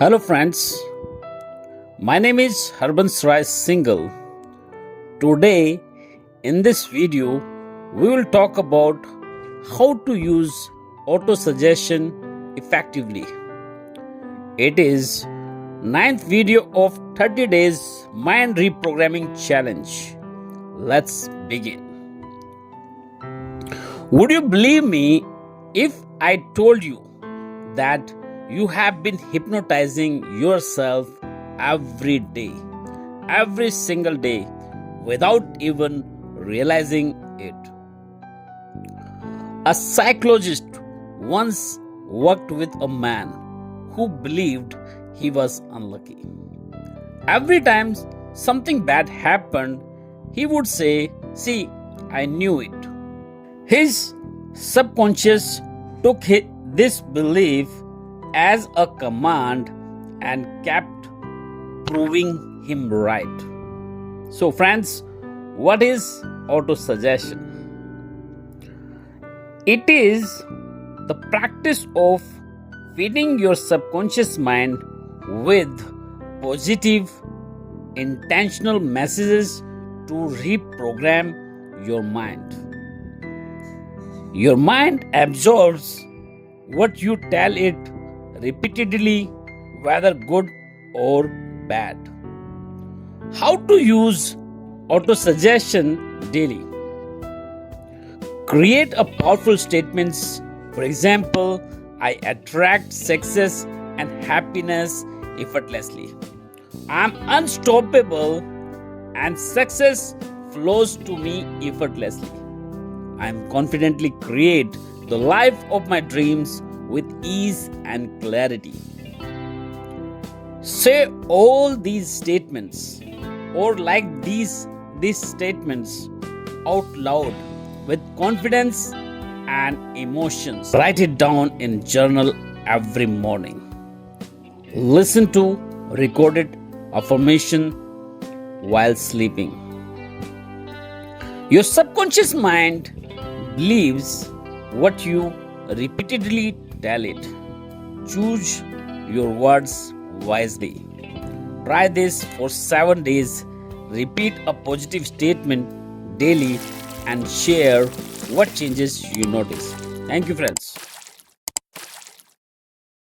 Hello friends, my name is Harbans Rai Singhal. Today in this video we will talk about how to use auto-suggestion effectively. It is 9th video of 30 days Mind Reprogramming Challenge. Let's begin. Would you believe me if I told you that you have been hypnotizing yourself every day, every single day, without even realizing it? A psychologist once worked with a man who believed he was unlucky. Every time something bad happened, he would say, "See, I knew it." His subconscious took this belief as a command and kept proving him right. So friends, what is auto-suggestion? It is the practice of feeding your subconscious mind with positive, intentional messages to reprogram your mind. Your mind absorbs what you tell it repeatedly, whether good or bad. How to use auto-suggestion daily? Create a powerful statements. For example, I attract success and happiness effortlessly. I am unstoppable and success flows to me effortlessly. I am confidently create the life of my dreams with ease and clarity. Say all these statements or like these statements out loud with confidence and emotions. Write it down in journal every morning. Listen to recorded affirmation while sleeping. Your subconscious mind believes what you repeatedly tell it. Choose your words wisely. Try this for 7 days. Repeat a positive statement daily and share what changes you notice. Thank you, friends.